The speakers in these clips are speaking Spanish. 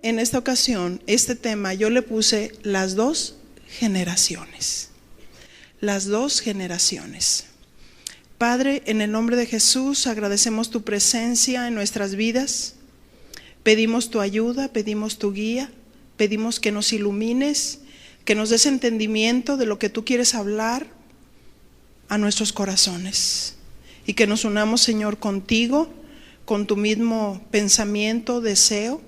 En esta ocasión, este tema yo le puse las dos generaciones. Las dos generaciones. Padre, en el nombre de Jesús, agradecemos tu presencia en nuestras vidas. Pedimos tu ayuda, pedimos tu guía, pedimos que nos ilumines, que nos des entendimiento de lo que tú quieres hablar a nuestros corazones. Y que nos unamos, Señor, contigo, con tu mismo pensamiento, deseo,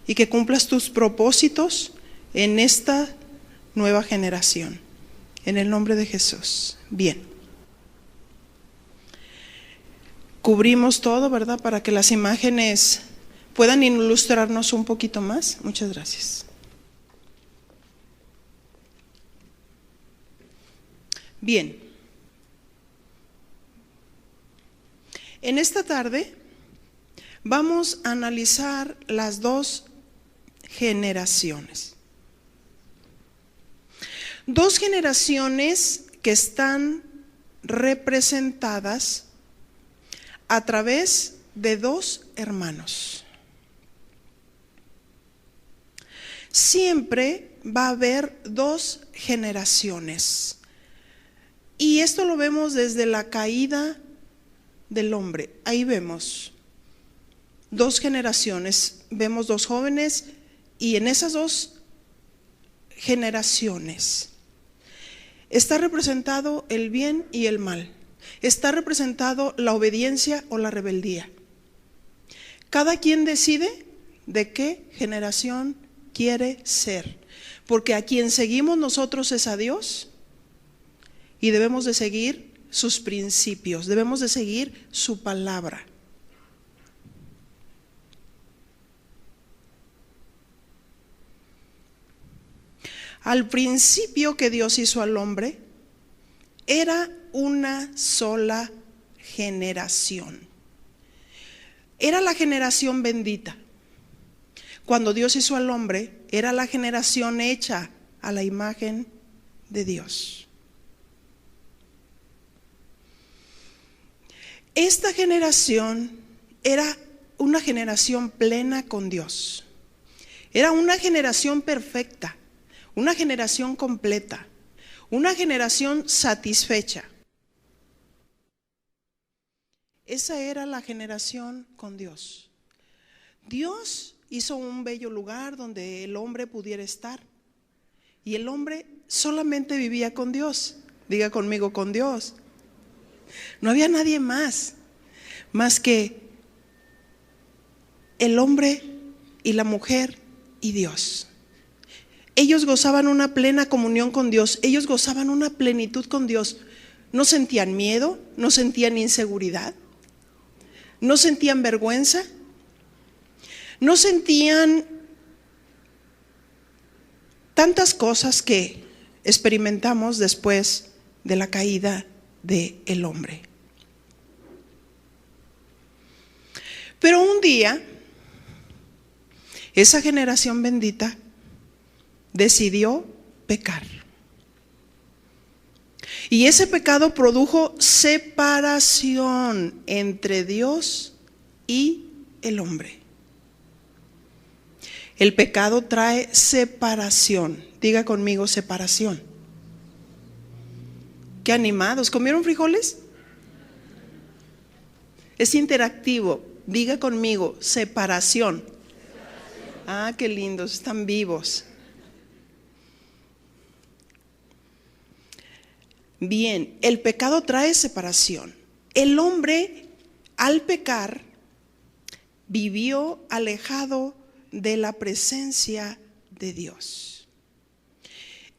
y que cumplas tus propósitos en esta nueva generación. En el nombre de Jesús. Bien. Cubrimos todo, ¿verdad? Para que las imágenes puedan ilustrarnos un poquito más. Muchas gracias. Bien. En esta tarde vamos a analizar las dos generaciones. Dos generaciones que están representadas a través de dos hermanos. Siempre va a haber dos generaciones. Y esto lo vemos desde la caída del hombre. Ahí vemos dos generaciones. Vemos dos jóvenes y en esas dos generaciones está representado el bien y el mal. Está representado la obediencia o la rebeldía. Cada quien decide de qué generación quiere ser, porque a quien seguimos nosotros es a Dios y debemos de seguir sus principios, debemos de seguir su palabra. Al principio que Dios hizo al hombre, era una sola generación. Era la generación bendita. Cuando Dios hizo al hombre, era la generación hecha a la imagen de Dios. Esta generación era una generación plena con Dios. Era una generación perfecta, una generación completa, una generación satisfecha. Esa era la generación con Dios. Dios hizo un bello lugar donde el hombre pudiera estar. Y el hombre solamente vivía con Dios. Diga conmigo, con Dios. No había nadie más que el hombre y la mujer y Dios. Ellos gozaban una plena comunión con Dios. Ellos gozaban una plenitud con Dios. No sentían miedo, no sentían inseguridad, no sentían vergüenza, no sentían tantas cosas que experimentamos después de la caída del hombre. Pero un día, esa generación bendita decidió pecar. Y ese pecado produjo separación entre Dios y el hombre. El pecado trae separación. Diga conmigo, separación. Qué animados. ¿Comieron frijoles? Es interactivo. Diga conmigo, separación. Ah, qué lindos, están vivos. Bien, el pecado trae separación. El hombre, al pecar, vivió alejado de la presencia de Dios.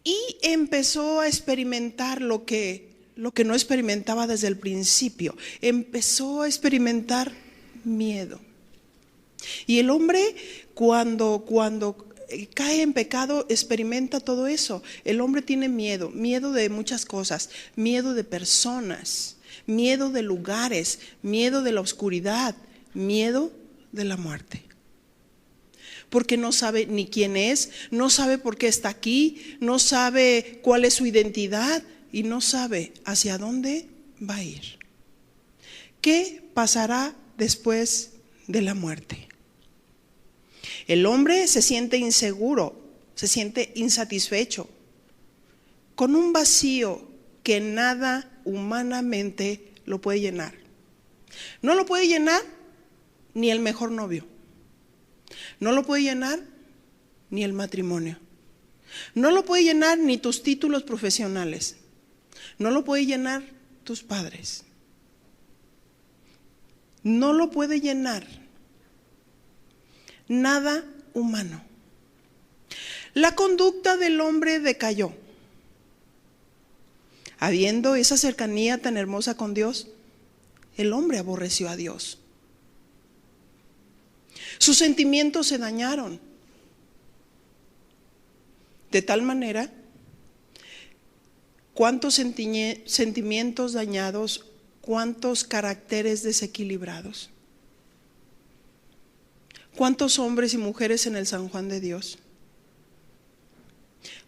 Y empezó a experimentar lo que no experimentaba desde el principio. Empezó a experimentar miedo. Y el hombre, cuando cae en pecado, experimenta todo eso. El hombre tiene miedo de muchas cosas, miedo de personas, miedo de lugares, miedo de la oscuridad, miedo de la muerte. Porque no sabe ni quién es, no sabe por qué está aquí, no sabe cuál es su identidad y no sabe hacia dónde va a ir. ¿Qué pasará después de la muerte? El hombre se siente inseguro, se siente insatisfecho, con un vacío que nada humanamente lo puede llenar. No lo puede llenar ni el mejor novio. No lo puede llenar ni el matrimonio. No lo puede llenar ni tus títulos profesionales. No lo puede llenar tus padres. No lo puede llenar nada humano. La conducta del hombre decayó. Habiendo esa cercanía tan hermosa con Dios, el hombre aborreció a Dios. Sus sentimientos se dañaron. De tal manera, cuántos sentimientos dañados, cuántos caracteres desequilibrados. Cuántos hombres y mujeres en el San Juan de Dios.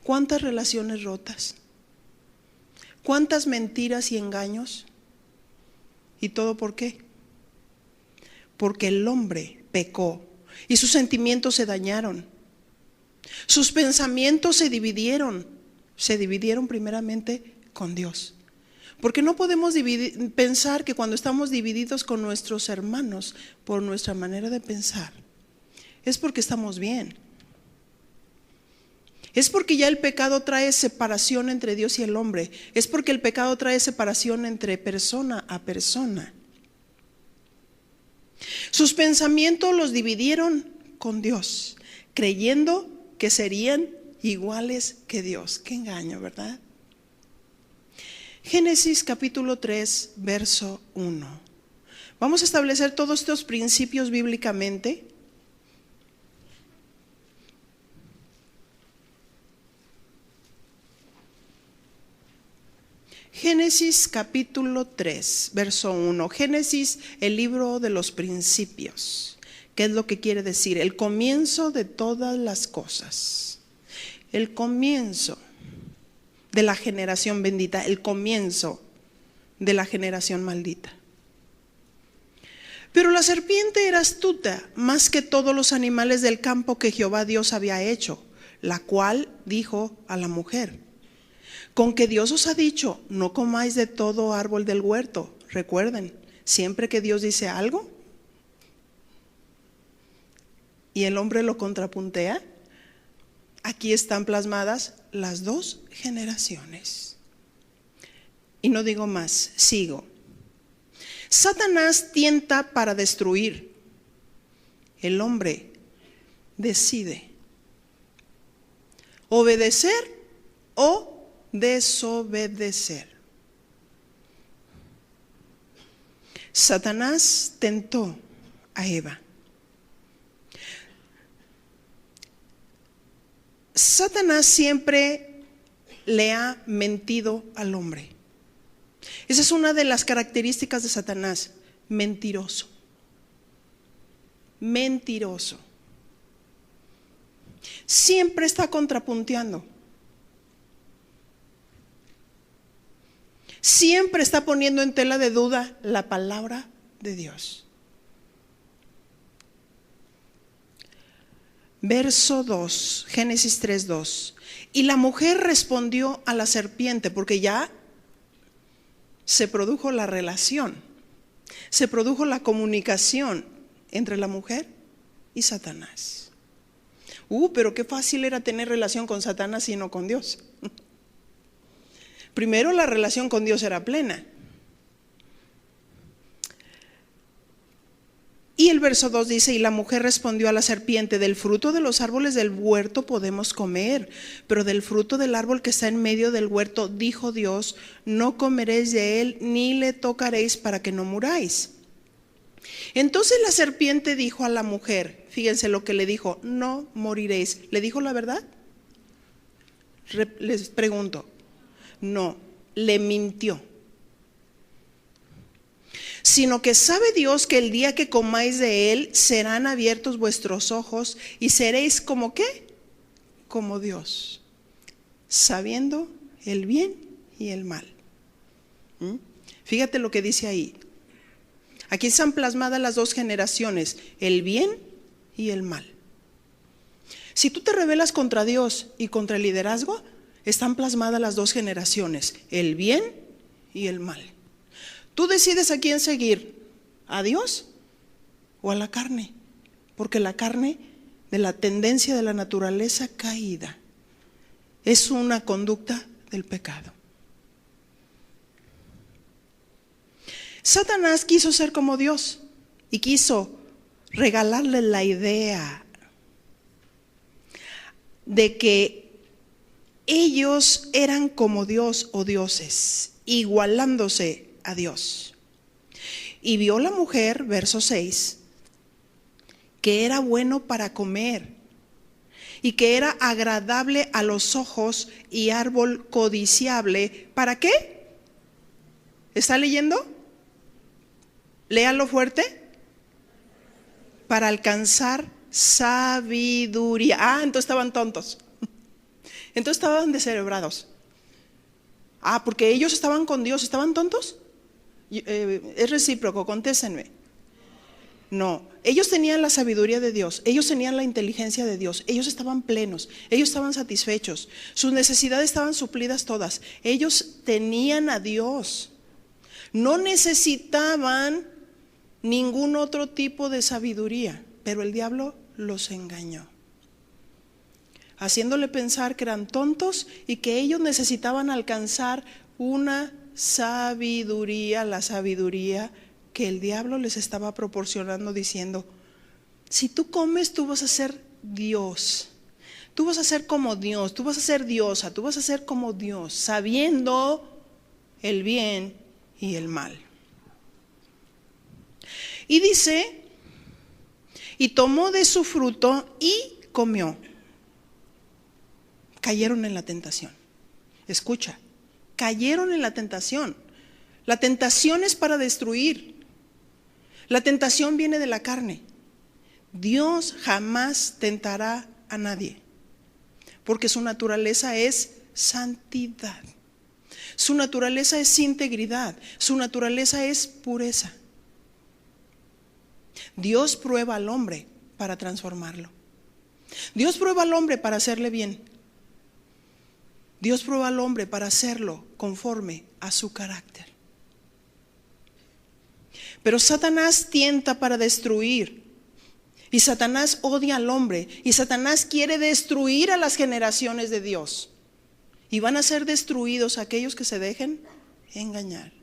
Cuántas relaciones rotas. Cuántas mentiras y engaños. ¿Y todo por qué? Porque el hombre pecó y sus sentimientos se dañaron. Sus pensamientos se dividieron primeramente con Dios. Porque no podemos pensar que cuando estamos divididos con nuestros hermanos por nuestra manera de pensar, es porque estamos bien. Es porque ya el pecado trae separación entre Dios y el hombre. Es porque el pecado trae separación entre persona a persona. Sus pensamientos los dividieron con Dios, creyendo que serían iguales que Dios. Qué engaño, ¿verdad? Génesis capítulo 3, verso 1. Vamos a establecer todos estos principios bíblicamente. Génesis capítulo 3, verso 1. Génesis, el libro de los principios. ¿Qué es lo que quiere decir? El comienzo de todas las cosas. El comienzo de la generación bendita. El comienzo de la generación maldita. Pero la serpiente era astuta más que todos los animales del campo que Jehová Dios había hecho, la cual dijo a la mujer: con que Dios os ha dicho, no comáis de todo árbol del huerto. Recuerden, siempre que Dios dice algo y el hombre lo contrapuntea, aquí están plasmadas las dos generaciones. Y no digo más, sigo. Satanás tienta para destruir. El hombre decide obedecer o desobedecer. Satanás tentó a Eva. Satanás siempre le ha mentido al hombre. Esa es una de las características de Satanás: mentiroso. Mentiroso. Siempre está contrapunteando. Siempre está poniendo en tela de duda la palabra de Dios. Verso 2, Génesis 3:2. Y la mujer respondió a la serpiente, porque ya se produjo la relación, se produjo la comunicación entre la mujer y Satanás. Pero qué fácil era tener relación con Satanás y no con Dios. Primero, la relación con Dios era plena. Y el verso 2 dice: y la mujer respondió a la serpiente: del fruto de los árboles del huerto podemos comer, pero del fruto del árbol que está en medio del huerto, dijo Dios, no comeréis de él, ni le tocaréis, para que no muráis. Entonces la serpiente dijo a la mujer, fíjense lo que le dijo: no moriréis. ¿Le dijo la verdad? Les pregunto. No, le mintió. Sino que sabe Dios que el día que comáis de él serán abiertos vuestros ojos y seréis como ¿qué? Como Dios, sabiendo el bien y el mal. Fíjate lo que dice ahí. Aquí están plasmadas las dos generaciones, el bien y el mal. Si tú te rebelas contra Dios y contra el liderazgo, están plasmadas las dos generaciones, el bien y el mal. Tú decides a quién seguir, a Dios o a la carne, porque la carne, de la tendencia de la naturaleza caída, es una conducta del pecado. Satanás quiso ser como Dios y quiso regalarle la idea de que ellos eran como Dios o dioses, igualándose a Dios. Y vio la mujer, verso 6, que era bueno para comer y que era agradable a los ojos y árbol codiciable. ¿Para qué? ¿Está leyendo? Léalo fuerte. Para alcanzar sabiduría. Entonces estaban tontos. Entonces estaban descerebrados. Porque ellos estaban con Dios. ¿Estaban tontos? Es recíproco, contéstenme. No, ellos tenían la sabiduría de Dios, ellos tenían la inteligencia de Dios, ellos estaban plenos, ellos estaban satisfechos, sus necesidades estaban suplidas todas, ellos tenían a Dios, no necesitaban ningún otro tipo de sabiduría, pero el diablo los engañó, haciéndole pensar que eran tontos y que ellos necesitaban alcanzar una sabiduría, la sabiduría que el diablo les estaba proporcionando, diciendo: si tú comes, tú vas a ser Dios, tú vas a ser como Dios, tú vas a ser diosa, tú vas a ser como Dios, sabiendo el bien y el mal. Y dice: y tomó de su fruto y comió. Cayeron en la tentación. Escucha, cayeron en la tentación. La tentación es para destruir. La tentación viene de la carne. Dios jamás tentará a nadie, porque su naturaleza es santidad. Su naturaleza es integridad. Su naturaleza es pureza. Dios prueba al hombre para transformarlo. Dios prueba al hombre para hacerle bien. Dios prueba al hombre para hacerlo conforme a su carácter. Pero Satanás tienta para destruir. Y Satanás odia al hombre. Y Satanás quiere destruir a las generaciones de Dios. Y van a ser destruidos aquellos que se dejen engañar.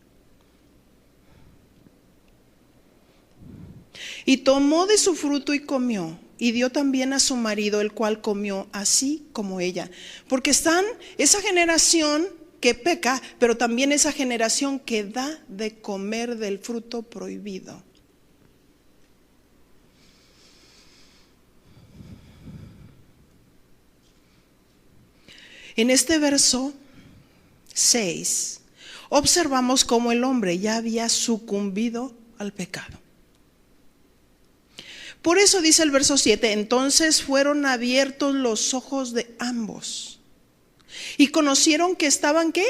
Y tomó de su fruto y comió. Y dio también a su marido, el cual comió así como ella. Porque están esa generación que peca, pero también esa generación que da de comer del fruto prohibido. En este verso 6 observamos cómo el hombre ya había sucumbido al pecado. Por eso dice el verso 7, entonces fueron abiertos los ojos de ambos y conocieron que estaban ¿qué?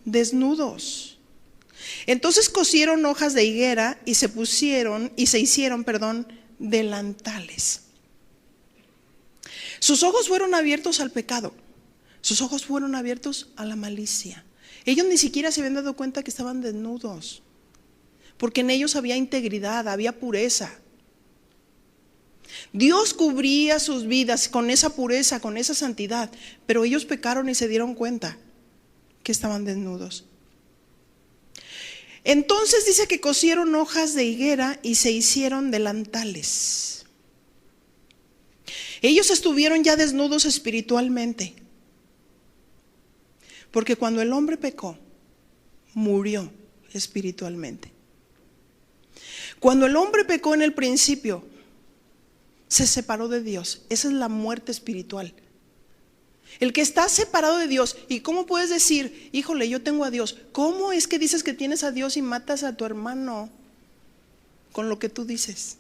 Desnudos. Entonces cosieron hojas de higuera y se hicieron delantales. Sus ojos fueron abiertos al pecado. Sus ojos fueron abiertos a la malicia. Ellos ni siquiera se habían dado cuenta que estaban desnudos, porque en ellos había integridad, había pureza. Dios cubría sus vidas con esa pureza, con esa santidad, pero ellos pecaron y se dieron cuenta que estaban desnudos. Entonces dice que cosieron hojas de higuera y se hicieron delantales. Ellos estuvieron ya desnudos espiritualmente, porque cuando el hombre pecó, murió espiritualmente. Cuando el hombre pecó en el principio, se separó de Dios. Esa es la muerte espiritual. El que está separado de Dios. ¿Y cómo puedes decir, híjole, yo tengo a Dios? ¿Cómo es que dices que tienes a Dios y matas a tu hermano con lo que tú dices?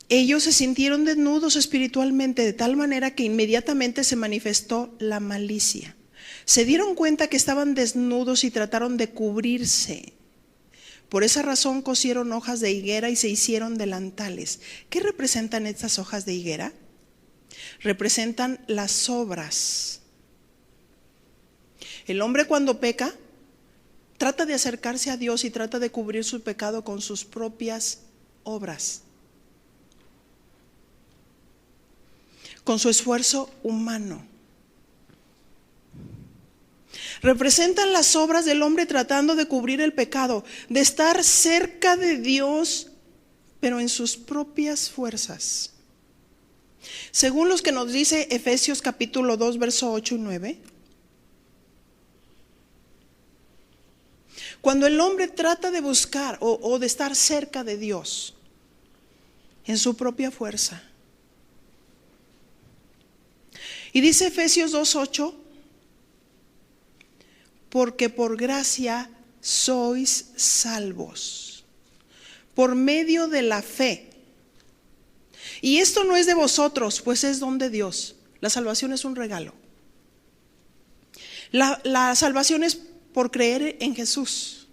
Ellos se sintieron desnudos espiritualmente de tal manera que inmediatamente se manifestó la malicia. Se dieron cuenta que estaban desnudos y trataron de cubrirse. Por esa razón cosieron hojas de higuera y se hicieron delantales. ¿Qué representan estas hojas de higuera? Representan las obras. El hombre cuando peca, trata de acercarse a Dios y trata de cubrir su pecado con sus propias obras, con su esfuerzo humano. Representan las obras del hombre tratando de cubrir el pecado, de estar cerca de Dios, pero en sus propias fuerzas. Según los que nos dice Efesios capítulo 2, verso 8 y 9, cuando el hombre trata de buscar o de estar cerca de Dios en su propia fuerza. Y dice Efesios 2:8, porque por gracia sois salvos, por medio de la fe. Y esto no es de vosotros, pues es don de Dios. La salvación es un regalo. La salvación es por creer en Jesús.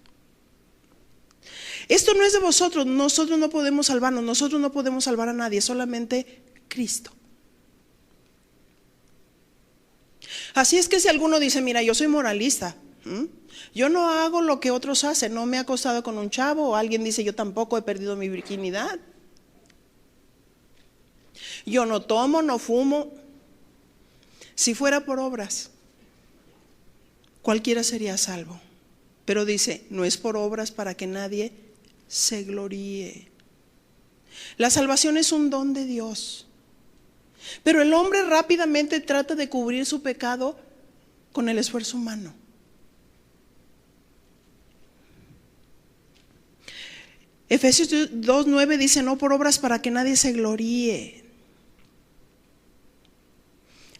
Esto no es de vosotros, nosotros no podemos salvarnos, nosotros no podemos salvar a nadie, solamente Cristo. Así es que si alguno dice, mira, yo soy moralista, yo no hago lo que otros hacen, no me he acostado con un chavo, o alguien dice, yo tampoco he perdido mi virginidad, yo no tomo, no fumo. Si fuera por obras, cualquiera sería salvo. Pero dice, no es por obras para que nadie se gloríe. La salvación es un don de Dios. Pero el hombre rápidamente trata de cubrir su pecado con el esfuerzo humano. Efesios 2:9 dice, no por obras para que nadie se gloríe.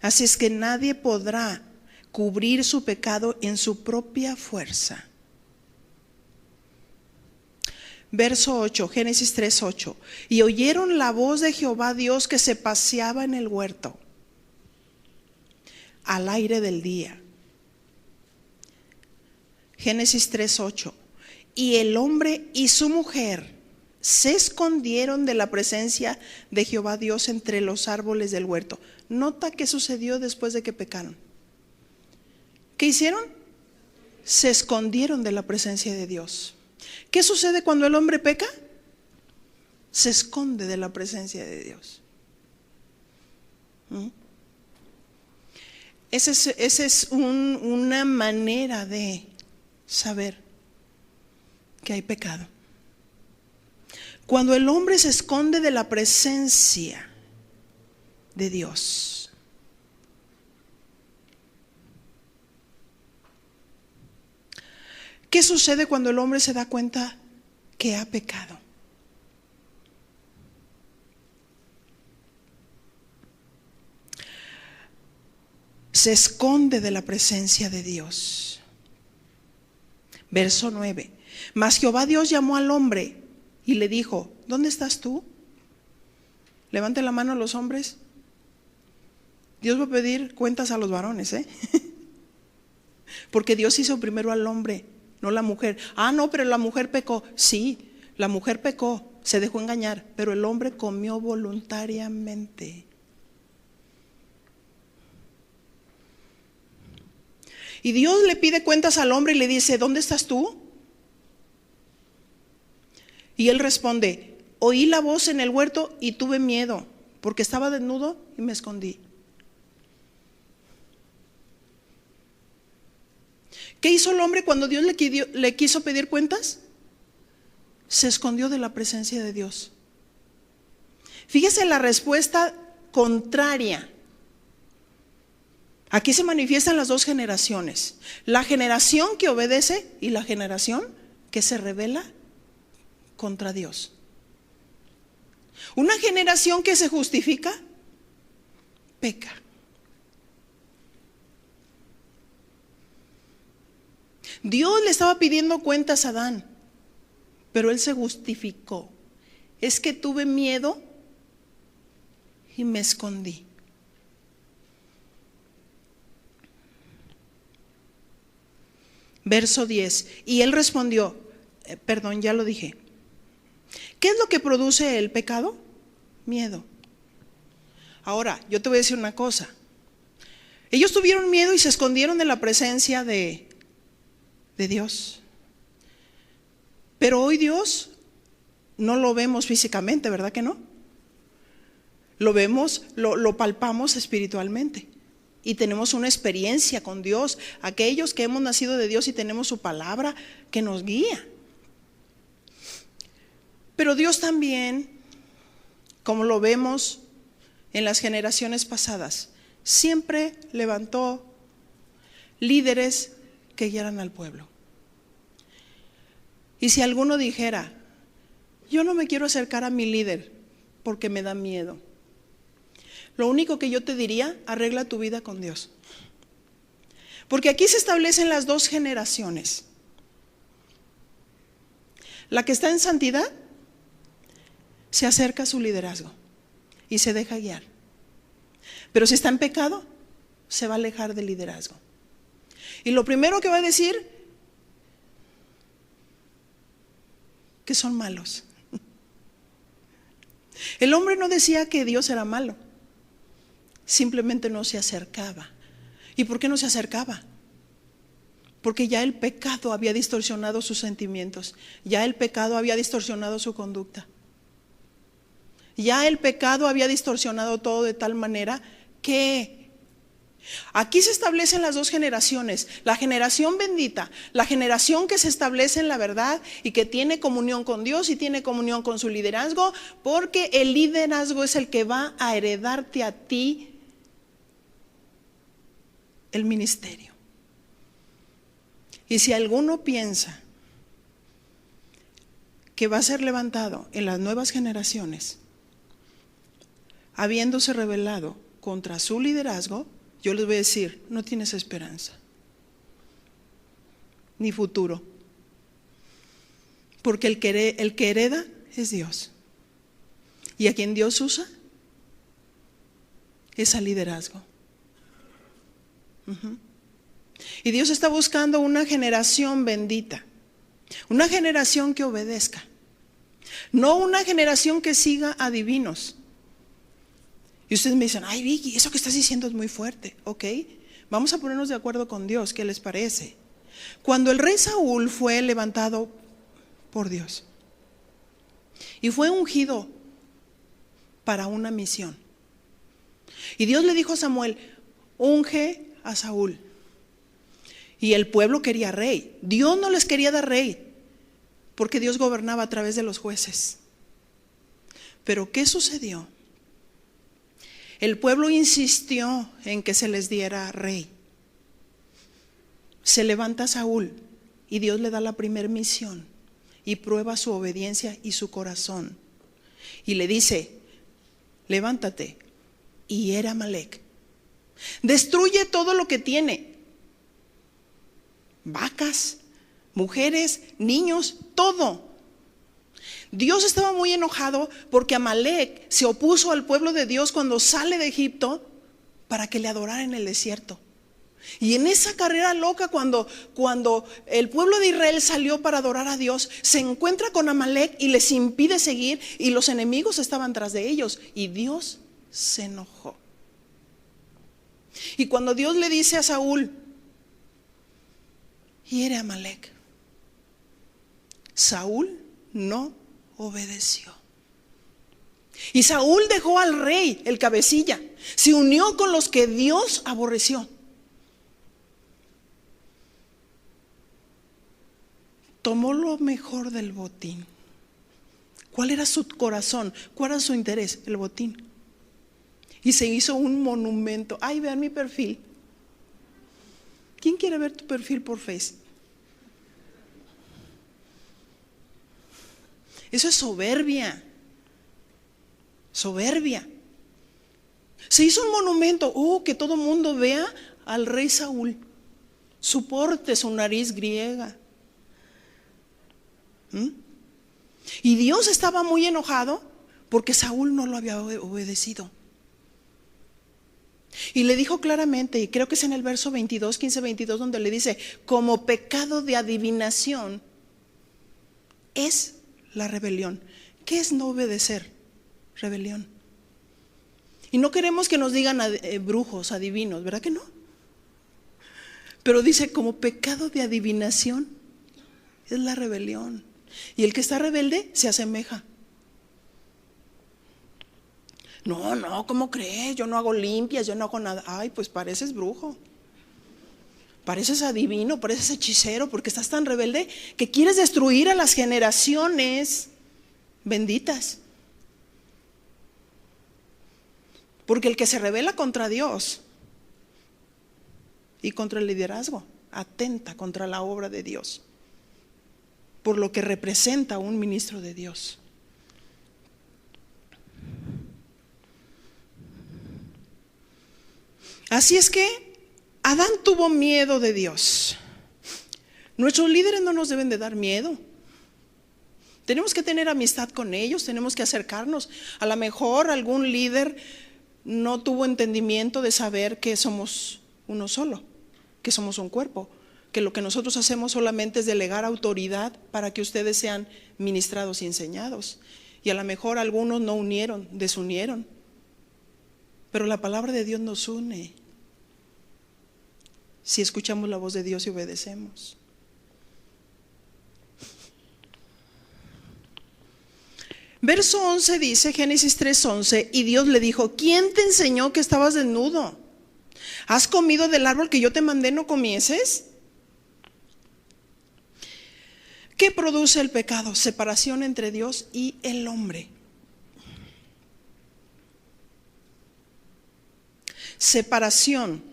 Así es que nadie podrá cubrir su pecado en su propia fuerza. Verso 8, Génesis 3:8. Y oyeron la voz de Jehová Dios que se paseaba en el huerto al aire del día. Génesis 3:8. Y el hombre y su mujer se escondieron de la presencia de Jehová Dios entre los árboles del huerto. Nota qué sucedió después de que pecaron. ¿Qué hicieron? Se escondieron de la presencia de Dios. ¿Qué sucede cuando el hombre peca? Se esconde de la presencia de Dios. Esa es una manera de saber que hay pecado. Cuando el hombre se esconde de la presencia de Dios. ¿Qué sucede cuando el hombre se da cuenta que ha pecado? Se esconde de la presencia de Dios. Verso 9. Mas Jehová Dios llamó al hombre y le dijo, ¿dónde estás tú? Levanten la mano los hombres. Dios va a pedir cuentas a los varones, porque Dios hizo primero al hombre, no la mujer. No, pero la mujer pecó. Sí, la mujer pecó, se dejó engañar, pero el hombre comió voluntariamente. Y Dios le pide cuentas al hombre y le dice, ¿dónde estás tú? Y él responde, oí la voz en el huerto y tuve miedo, porque estaba desnudo y me escondí. ¿Qué hizo el hombre cuando Dios le quiso pedir cuentas? Se escondió de la presencia de Dios. Fíjese la respuesta contraria. Aquí se manifiestan las dos generaciones. La generación que obedece y la generación que se rebela contra Dios. Una generación que se justifica, peca. Dios le estaba pidiendo cuentas a Adán, pero él se justificó. Es que tuve miedo y me escondí. Verso 10. Y él respondió, perdón, ya lo dije. ¿Qué es lo que produce el pecado? Miedo. Ahora, yo te voy a decir una cosa. Ellos tuvieron miedo y se escondieron de la presencia de Dios. Pero hoy Dios no lo vemos físicamente, ¿verdad que no? Lo vemos, lo palpamos espiritualmente. Y tenemos una experiencia con Dios. Aquellos que hemos nacido de Dios y tenemos su palabra que nos guía. Pero Dios también, como lo vemos en las generaciones pasadas, siempre levantó líderes que guiaran al pueblo. Y si alguno dijera, yo no me quiero acercar a mi líder porque me da miedo, lo único que yo te diría, arregla tu vida con Dios. Porque aquí se establecen las dos generaciones. La que está en santidad se acerca a su liderazgo y se deja guiar. Pero si está en pecado, se va a alejar del liderazgo. Y lo primero que va a decir, que son malos. El hombre no decía que Dios era malo, simplemente no se acercaba. ¿Y por qué no se acercaba? Porque ya el pecado había distorsionado sus sentimientos, ya el pecado había distorsionado su conducta. Ya el pecado había distorsionado todo de tal manera que aquí se establecen las dos generaciones. La generación bendita, la generación que se establece en la verdad y que tiene comunión con Dios y tiene comunión con su liderazgo, porque el liderazgo es el que va a heredarte a ti el ministerio. Y si alguno piensa que va a ser levantado en las nuevas generaciones, habiéndose rebelado contra su liderazgo, yo les voy a decir, no tienes esperanza, ni futuro. Porque el que hereda es Dios. Y a quien Dios usa es al liderazgo. Y Dios está buscando una generación bendita, una generación que obedezca, no una generación que siga a divinos. Y ustedes me dicen, ay Vicky, eso que estás diciendo es muy fuerte. Ok, vamos a ponernos de acuerdo con Dios, ¿qué les parece? Cuando el rey Saúl fue levantado por Dios y fue ungido para una misión, y Dios le dijo a Samuel, unge a Saúl. Y el pueblo quería rey. Dios no les quería dar rey, porque Dios gobernaba a través de los jueces. Pero ¿qué sucedió? El pueblo insistió en que se les diera rey. Se levanta Saúl y Dios le da la primer misión y prueba su obediencia y su corazón. Y le dice, levántate y hiere a Amalec. Destruye todo lo que tiene. Vacas, mujeres, niños, todo. Dios estaba muy enojado porque Amalec se opuso al pueblo de Dios cuando sale de Egipto para que le adorara en el desierto. Y en esa carrera loca, cuando el pueblo de Israel salió para adorar a Dios, se encuentra con Amalec y les impide seguir, y los enemigos estaban tras de ellos, y Dios se enojó. Y cuando Dios le dice a Saúl, hiere a Amalec, Saúl no obedeció. Y Saúl dejó al rey, el cabecilla, se unió con los que Dios aborreció. Tomó lo mejor del botín. ¿Cuál era su corazón? ¿Cuál era su interés? El botín. Y se hizo un monumento. Ay, vean mi perfil. ¿Quién quiere ver tu perfil por Face? Eso es soberbia. Soberbia. Se hizo un monumento. Que todo el mundo vea al rey Saúl. Su porte, su nariz griega. Y Dios estaba muy enojado porque Saúl no lo había obedecido. Y le dijo claramente, y creo que es en el verso 22, 15-22, donde le dice, como pecado de adivinación es la rebelión. ¿Qué es no obedecer? Rebelión. Y no queremos que nos digan brujos, adivinos, ¿verdad que no? Pero dice, como pecado de adivinación es la rebelión. Y el que está rebelde se asemeja. No, ¿cómo crees? Yo no hago limpias, yo no hago nada. Ay, pues pareces brujo, pareces adivino, pareces hechicero, porque estás tan rebelde que quieres destruir a las generaciones benditas. Porque el que se rebela contra Dios y contra el liderazgo, atenta contra la obra de Dios, por lo que representa un ministro de Dios. Así es que Adán tuvo miedo de Dios. Nuestros líderes no nos deben de dar miedo. Tenemos que tener amistad con ellos, tenemos que acercarnos. A lo mejor algún líder no tuvo entendimiento de saber que somos uno solo, que somos un cuerpo, que lo que nosotros hacemos solamente es delegar autoridad para que ustedes sean ministrados y enseñados. Y a lo mejor algunos no unieron, desunieron. Pero la palabra de Dios nos une si escuchamos la voz de Dios y obedecemos. Verso 11 dice, Génesis 3:11, y Dios le dijo, ¿quién te enseñó que estabas desnudo? ¿Has comido del árbol que yo te mandé no comieses? ¿Qué produce el pecado? Separación entre Dios y el hombre. Separación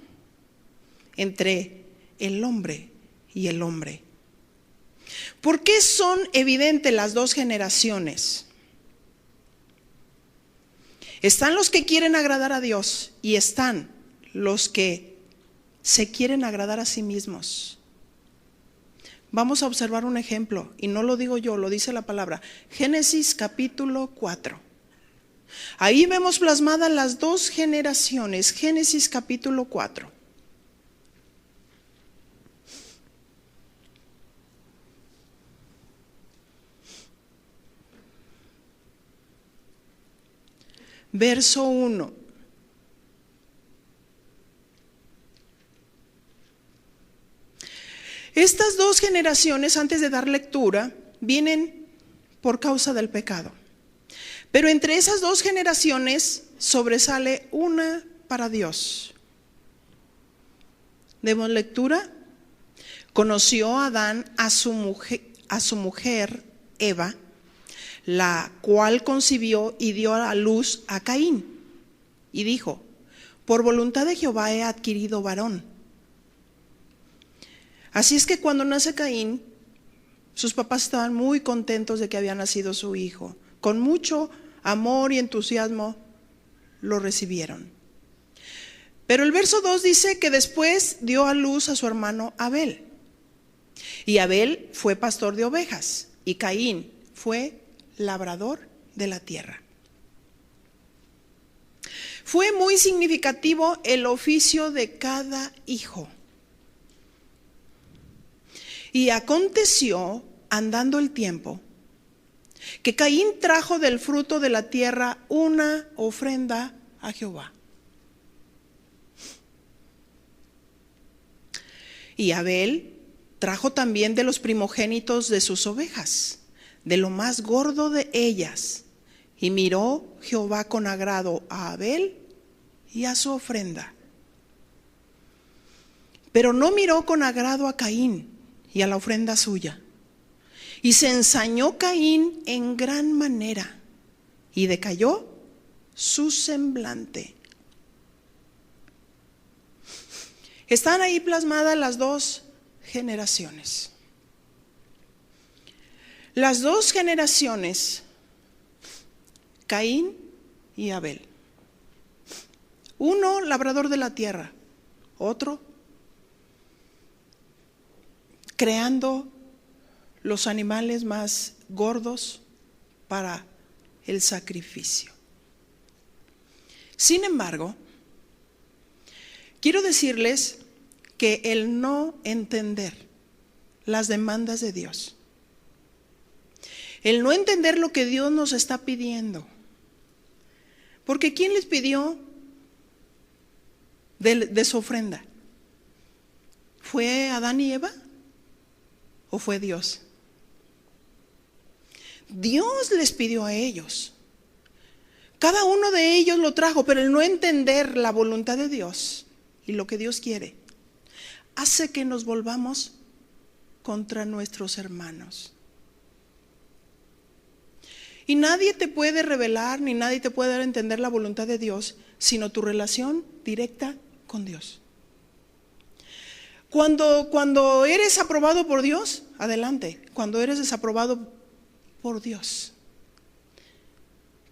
entre el hombre y el hombre. ¿Por qué son evidentes las dos generaciones? Están los que quieren agradar a Dios y están los que se quieren agradar a sí mismos. Vamos a observar un ejemplo, y no lo digo yo, lo dice la palabra. Génesis capítulo 4. Ahí vemos plasmadas las dos generaciones. Génesis capítulo 4. Verso 1. Estas dos generaciones, antes de dar lectura, vienen por causa del pecado. Pero entre esas dos generaciones sobresale una para Dios. Demos lectura. Conoció Adán a su mujer Eva, la cual concibió y dio a luz a Caín. Y dijo, por voluntad de Jehová he adquirido varón. Así es que cuando nace Caín, sus papás estaban muy contentos de que había nacido su hijo. Con mucho amor y entusiasmo lo recibieron. Pero el verso 2 dice que después dio a luz a su hermano Abel. Y Abel fue pastor de ovejas y Caín fue labrador de la tierra. Fue muy significativo el oficio de cada hijo. Y aconteció, andando el tiempo, que Caín trajo del fruto de la tierra una ofrenda a Jehová. Y Abel trajo también de los primogénitos de sus ovejas, de lo más gordo de ellas. Y miró Jehová con agrado a Abel y a su ofrenda. Pero no miró con agrado a Caín y a la ofrenda suya. Y se ensañó Caín en gran manera y decayó su semblante. Están ahí plasmadas las dos generaciones. Las dos generaciones, Caín y Abel. Uno labrador de la tierra, otro creando los animales más gordos para el sacrificio. Sin embargo, Quiero decirles que el no entender las demandas de Dios, el no entender lo que Dios nos está pidiendo, porque ¿quién les pidió de su ofrenda? ¿Fue Adán y Eva o fue Dios? Dios les pidió a ellos. Cada uno de ellos lo trajo, pero el no entender la voluntad de Dios y lo que Dios quiere hace que nos volvamos contra nuestros hermanos. Y nadie te puede revelar ni nadie te puede dar a entender la voluntad de Dios sino tu relación directa con Dios. Cuando eres aprobado por Dios, adelante. Cuando eres desaprobado por Dios,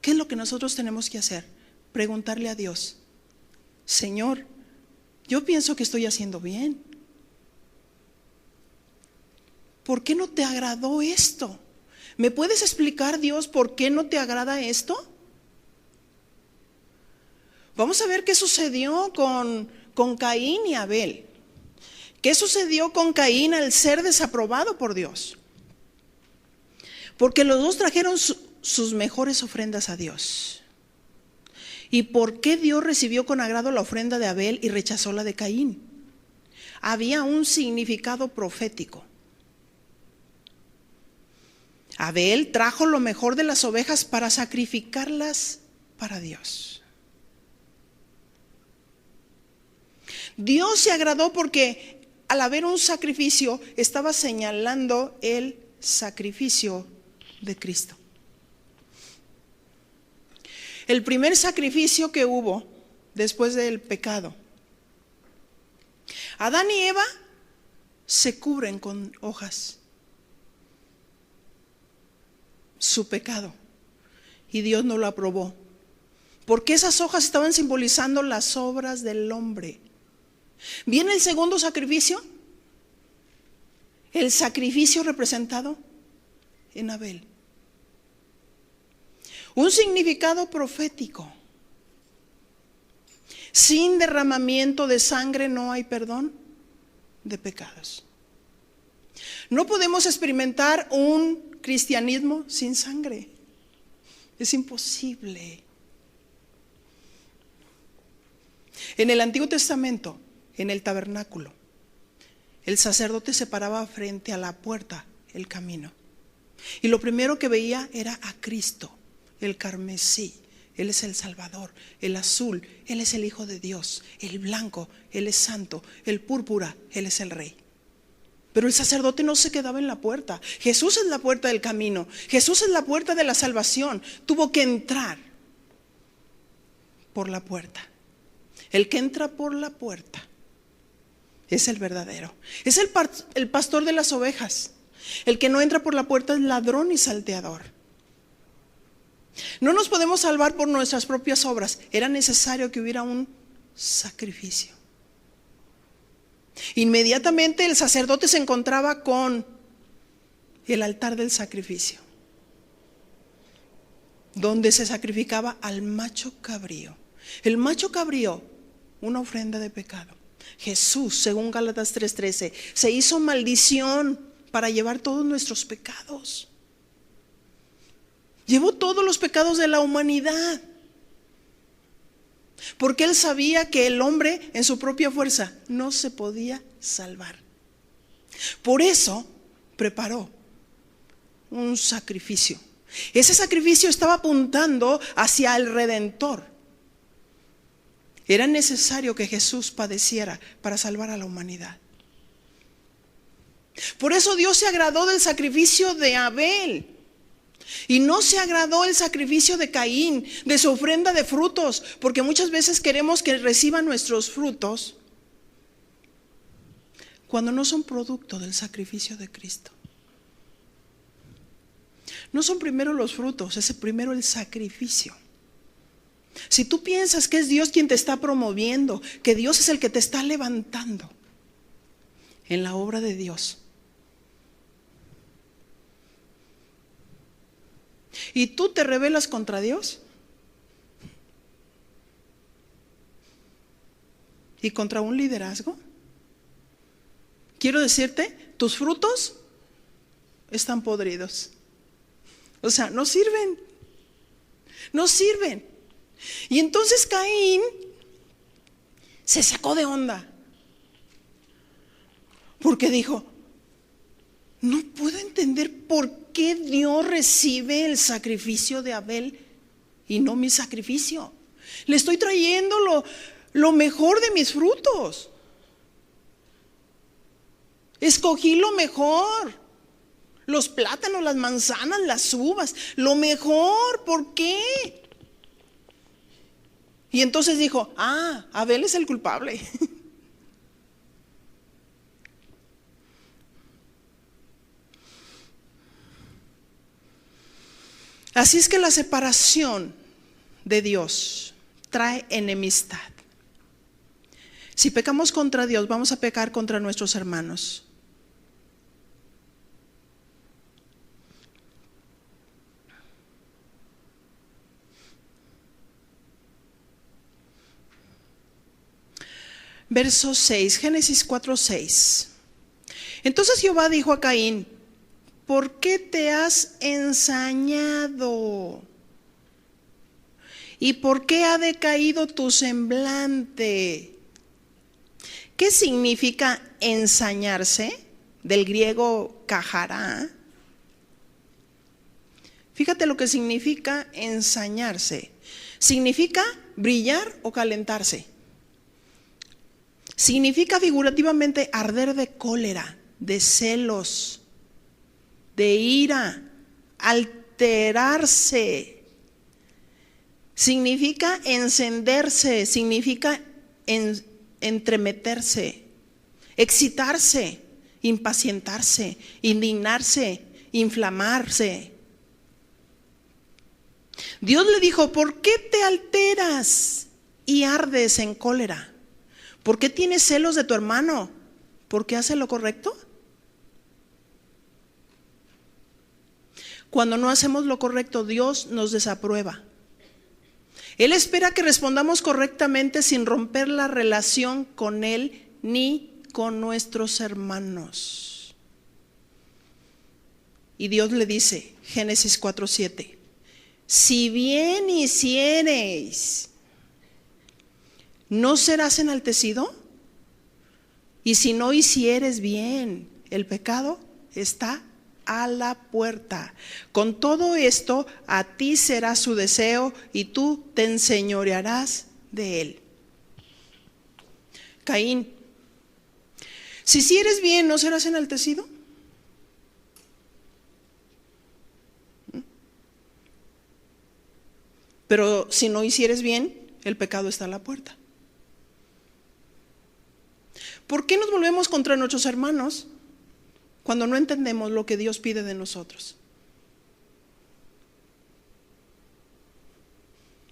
¿qué es lo que nosotros tenemos que hacer? Preguntarle a Dios: Señor, yo pienso que estoy haciendo bien. ¿Por qué no te agradó esto? ¿Me puedes explicar, Dios, por qué no te agrada esto? Vamos a ver qué sucedió con Caín y Abel. ¿Qué sucedió con Caín al ser desaprobado por Dios? Porque los dos trajeron sus mejores ofrendas a Dios. ¿Y por qué Dios recibió con agrado la ofrenda de Abel y rechazó la de Caín? Había un significado profético. Abel trajo lo mejor de las ovejas para sacrificarlas para Dios. Dios se agradó porque al haber un sacrificio estaba señalando el sacrificio de Cristo. El primer sacrificio que hubo después del pecado. Adán y Eva se cubren con hojas su pecado y Dios no lo aprobó, porque esas hojas estaban simbolizando las obras del hombre. Viene el segundo sacrificio, el sacrificio representado en Abel. Un significado profético. Sin derramamiento de sangre no hay perdón de pecados. No podemos experimentar un cristianismo sin sangre. Es imposible. En el Antiguo Testamento, en el tabernáculo, el sacerdote se paraba frente a la puerta, el camino. Y lo primero que veía era a Cristo, el carmesí. Él es el Salvador. El azul, Él es el Hijo de Dios. El blanco, Él es santo. El púrpura, Él es el Rey. Pero el sacerdote no se quedaba en la puerta. Jesús es la puerta del camino. Jesús es la puerta de la salvación. Tuvo que entrar por la puerta. El que entra por la puerta es el verdadero. Es el pastor de las ovejas. El que no entra por la puerta es ladrón y salteador. No nos podemos salvar por nuestras propias obras. Era necesario que hubiera un sacrificio. Inmediatamente el sacerdote se encontraba con el altar del sacrificio, donde se sacrificaba al macho cabrío. El macho cabrío, una ofrenda de pecado. Jesús, según Gálatas 3:13, se hizo maldición para llevar todos nuestros pecados. Llevó todos los pecados de la humanidad. Porque Él sabía que el hombre en su propia fuerza no se podía salvar. Por eso preparó un sacrificio. Ese sacrificio estaba apuntando hacia el Redentor. Era necesario que Jesús padeciera para salvar a la humanidad. Por eso Dios se agradó del sacrificio de Abel. Y no se agradó el sacrificio de Caín, de su ofrenda de frutos, porque muchas veces queremos que reciban nuestros frutos cuando no son producto del sacrificio de Cristo. No son primero los frutos, es primero el sacrificio. Si tú piensas que es Dios quien te está promoviendo, que Dios es el que te está levantando en la obra de Dios, y tú te rebelas contra Dios, y contra un liderazgo. Quiero decirte, tus frutos están podridos. O sea, no sirven. No sirven. Y entonces Caín se sacó de onda. Porque dijo, no puedo entender por qué Dios recibe el sacrificio de Abel y no mi sacrificio. Le estoy trayendo lo mejor de mis frutos. Escogí lo mejor. Los plátanos, las manzanas, las uvas. Lo mejor. ¿Por qué? Y entonces dijo, Abel es el culpable. Así es que la separación de Dios trae enemistad. Si pecamos contra Dios, vamos a pecar contra nuestros hermanos. Verso 6, Génesis 4:6. Entonces Jehová dijo a Caín, ¿por qué te has ensañado? ¿Y por qué ha decaído tu semblante? ¿Qué significa ensañarse? Del griego kajará. Fíjate lo que significa ensañarse. Significa brillar o calentarse. Significa figurativamente arder de cólera, de celos, de ira, alterarse. Significa encenderse, significa entremeterse, excitarse, impacientarse, indignarse, inflamarse. Dios le dijo, ¿por qué te alteras y ardes en cólera? ¿Por qué tienes celos de tu hermano? ¿Por qué hace lo correcto? Cuando no hacemos lo correcto, Dios nos desaprueba. Él espera que respondamos correctamente sin romper la relación con Él ni con nuestros hermanos. Y Dios le dice, Génesis 4:7, si bien hiciereis, ¿no serás enaltecido? Y si no hicieres bien, el pecado está a la puerta. Con todo esto, a ti será su deseo y tú te enseñorearás de él. Caín, si hicieres bien, ¿no serás enaltecido? Pero si no hicieres bien, el pecado está a la puerta. ¿Por qué nos volvemos contra nuestros hermanos cuando no entendemos lo que Dios pide de nosotros?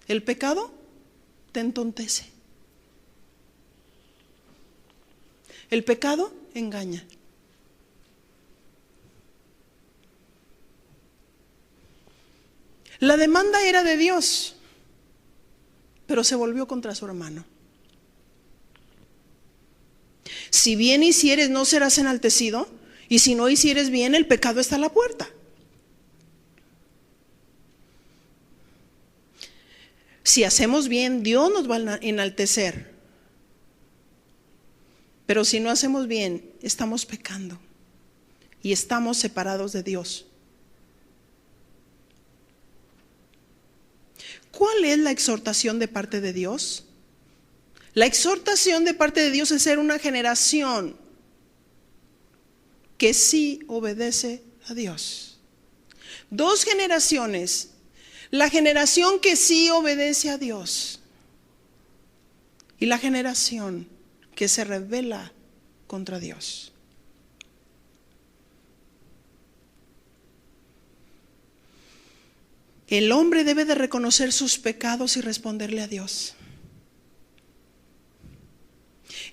El pecado te entontece. El pecado engaña. La demanda era de Dios, pero se volvió contra su hermano. Si bien hicieres, no serás enaltecido, y si no hicieres bien, el pecado está a la puerta. Si hacemos bien, Dios nos va a enaltecer. Pero si no hacemos bien, estamos pecando y estamos separados de Dios. ¿Cuál es la exhortación de parte de Dios? La exhortación de parte de Dios es ser una generación que sí obedece a Dios. Dos generaciones. La generación que sí obedece a Dios y la generación que se rebela contra Dios. El hombre debe de reconocer sus pecados y responderle a Dios.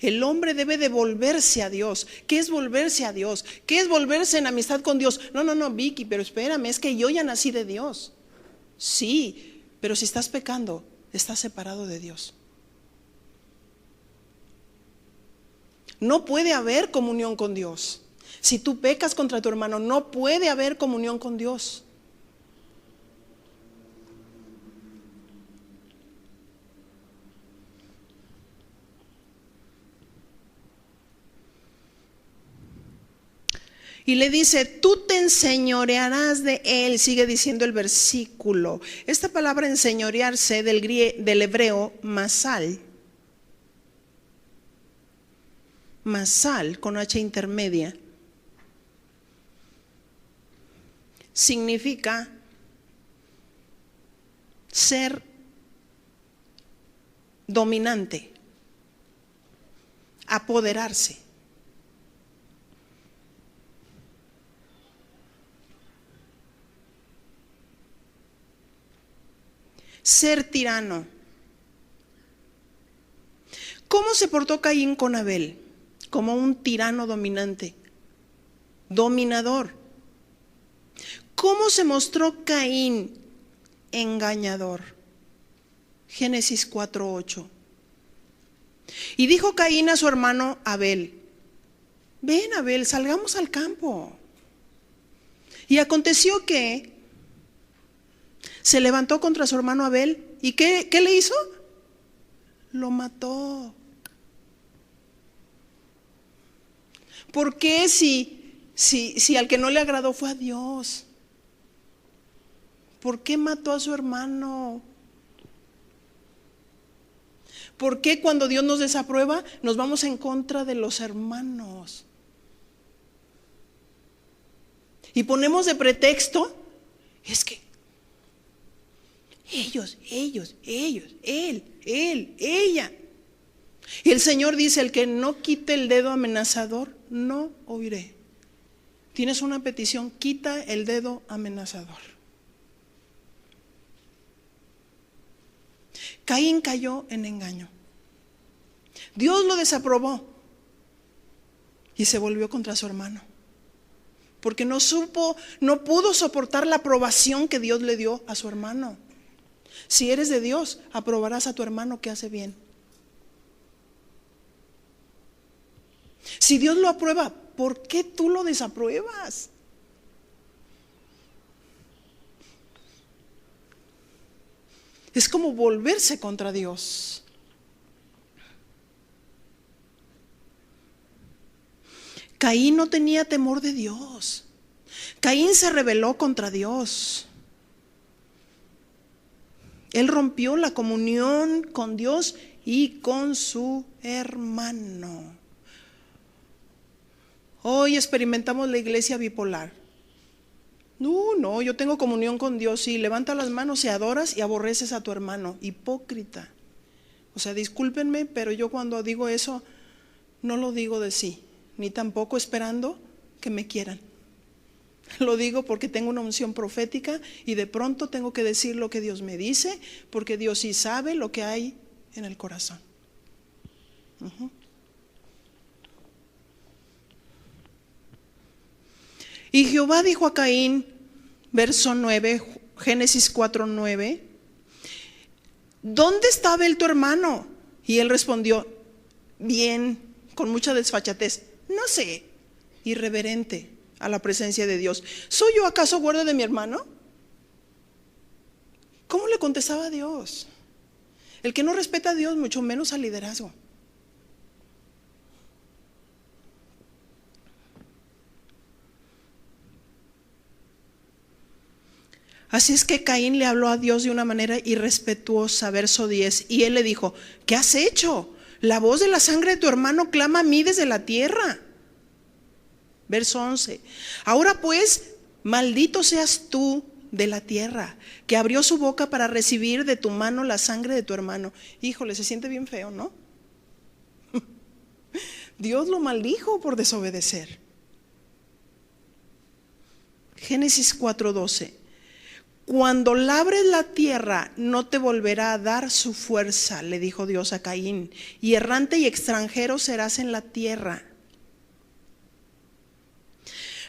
El hombre debe de volverse a Dios. ¿Qué es volverse a Dios? ¿Qué es volverse en amistad con Dios? No, Vicky, pero espérame, es que yo ya nací de Dios. Sí, pero si estás pecando, estás separado de Dios. No puede haber comunión con Dios. Si tú pecas contra tu hermano, no puede haber comunión con Dios. Y le dice, tú te enseñorearás de él, sigue diciendo el versículo. Esta palabra enseñorearse del hebreo masal. Masal con H intermedia. Significa ser dominante, apoderarse. Ser tirano. ¿Cómo se portó Caín con Abel? Como un tirano dominante, dominador. ¿Cómo se mostró Caín? Engañador. Génesis 4:8. Y dijo Caín a su hermano Abel, ven Abel, salgamos al campo. Y aconteció que se levantó contra su hermano Abel. ¿Y qué le hizo? Lo mató. ¿Por qué si al que no le agradó fue a Dios? ¿Por qué mató a su hermano? ¿Por qué cuando Dios nos desaprueba nos vamos en contra de los hermanos? Y ponemos de pretexto, es que ellos, él, ella. Y el Señor dice, el que no quite el dedo amenazador, no oiré. Tienes una petición, quita el dedo amenazador. Caín cayó en engaño. Dios lo desaprobó y se volvió contra su hermano. Porque no pudo soportar la aprobación que Dios le dio a su hermano. Si eres de Dios, aprobarás a tu hermano que hace bien. Si Dios lo aprueba, ¿por qué tú lo desapruebas? Es como volverse contra Dios. Caín no tenía temor de Dios. Caín se rebeló contra Dios. Él rompió la comunión con Dios y con su hermano. Hoy experimentamos la iglesia bipolar. No, yo tengo comunión con Dios. Sí, levanta las manos y adoras y aborreces a tu hermano. Hipócrita. O sea, discúlpenme, pero yo cuando digo eso, no lo digo de sí, ni tampoco esperando que me quieran. Lo digo porque tengo una unción profética y de pronto tengo que decir lo que Dios me dice, porque Dios sí sabe lo que hay en el corazón. Y Jehová dijo a Caín, verso 9, Génesis 4:9, ¿dónde está Abel tu hermano? Y él respondió, bien, con mucha desfachatez, no sé, irreverente a la presencia de Dios. ¿Soy yo acaso guarda de mi hermano? ¿Cómo le contestaba a Dios? El que no respeta a Dios, mucho menos al liderazgo. Así es que Caín le habló a Dios de una manera irrespetuosa, verso 10, y él le dijo, ¿qué has hecho? La voz de la sangre de tu hermano clama a mí desde la tierra. Verso 11, ahora pues, maldito seas tú de la tierra, que abrió su boca para recibir de tu mano la sangre de tu hermano. Híjole, se siente bien feo, ¿no? Dios lo maldijo por desobedecer. Génesis 4:12. Cuando labres la tierra, no te volverá a dar su fuerza, le dijo Dios a Caín, y errante y extranjero serás en la tierra.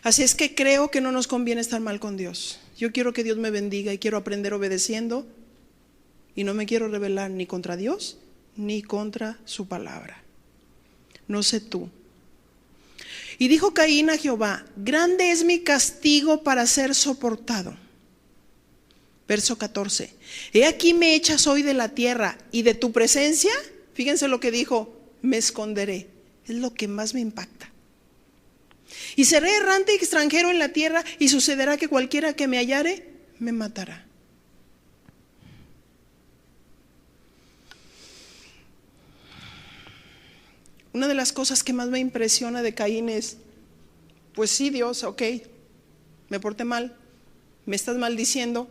Así es que creo que no nos conviene estar mal con Dios. Yo quiero que Dios me bendiga y quiero aprender obedeciendo, y no me quiero rebelar ni contra Dios ni contra su palabra. No sé tú, Y dijo Caín a Jehová: grande es mi castigo para ser soportado. Verso 14. He aquí me echas hoy de la tierra, y de tu presencia, fíjense lo que dijo, me esconderé. Es lo que más me impacta. Y seré errante y extranjero en la tierra, y sucederá que cualquiera que me hallare me matará. Una de las cosas que más me impresiona de Caín es, pues sí, Dios, ok, me porté mal, me estás maldiciendo,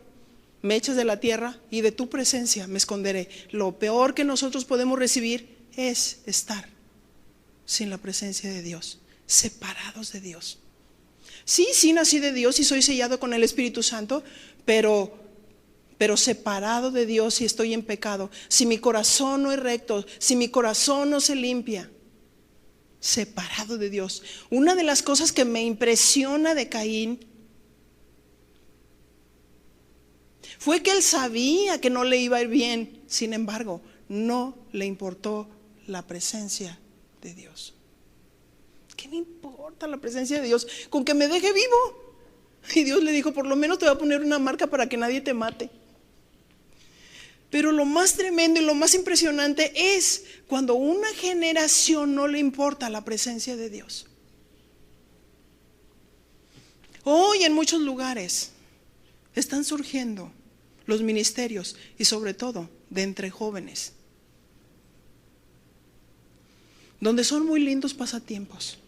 me echas de la tierra y de tu presencia me esconderé. Lo peor que nosotros podemos recibir es estar sin la presencia de Dios, separados de Dios. Sí, nací de Dios y soy sellado con el Espíritu Santo, pero separado de Dios y estoy en pecado. Si mi corazón no es recto, si mi corazón no se limpia, separado de Dios. Una de las cosas que me impresiona de Caín fue que él sabía que no le iba a ir bien, sin embargo, no le importó la presencia de Dios. ¿Qué me importa la presencia de Dios? Con que me deje vivo. Y Dios le dijo: por lo menos te voy a poner una marca para que nadie te mate. Pero lo más tremendo y lo más impresionante es cuando una generación no le importa la presencia de Dios. Hoy en muchos lugares están surgiendo los ministerios, y sobre todo de entre jóvenes, donde son muy lindos pasatiempos,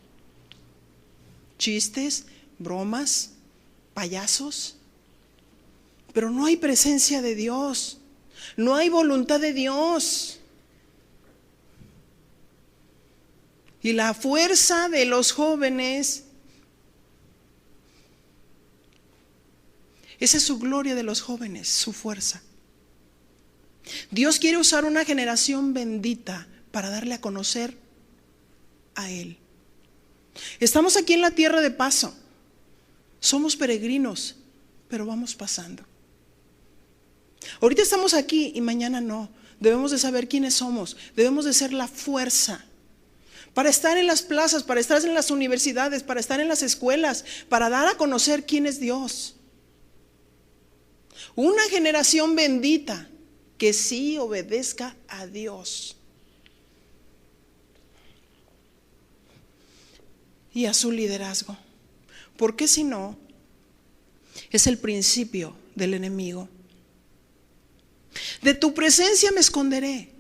chistes, bromas, payasos, pero no hay presencia de Dios, no hay voluntad de Dios. Y la fuerza de los jóvenes, esa es su gloria de los jóvenes, su fuerza. Dios quiere usar una generación bendita para darle a conocer a Él. Estamos aquí en la tierra de paso, somos peregrinos, pero vamos pasando. Ahorita estamos aquí y mañana no. Debemos de saber quiénes somos, debemos de ser la fuerza para estar en las plazas, para estar en las universidades, para estar en las escuelas, para dar a conocer quién es Dios. Una generación bendita que sí obedezca a Dios y a su liderazgo, porque si no, es el principio del enemigo. De tu presencia me esconderé.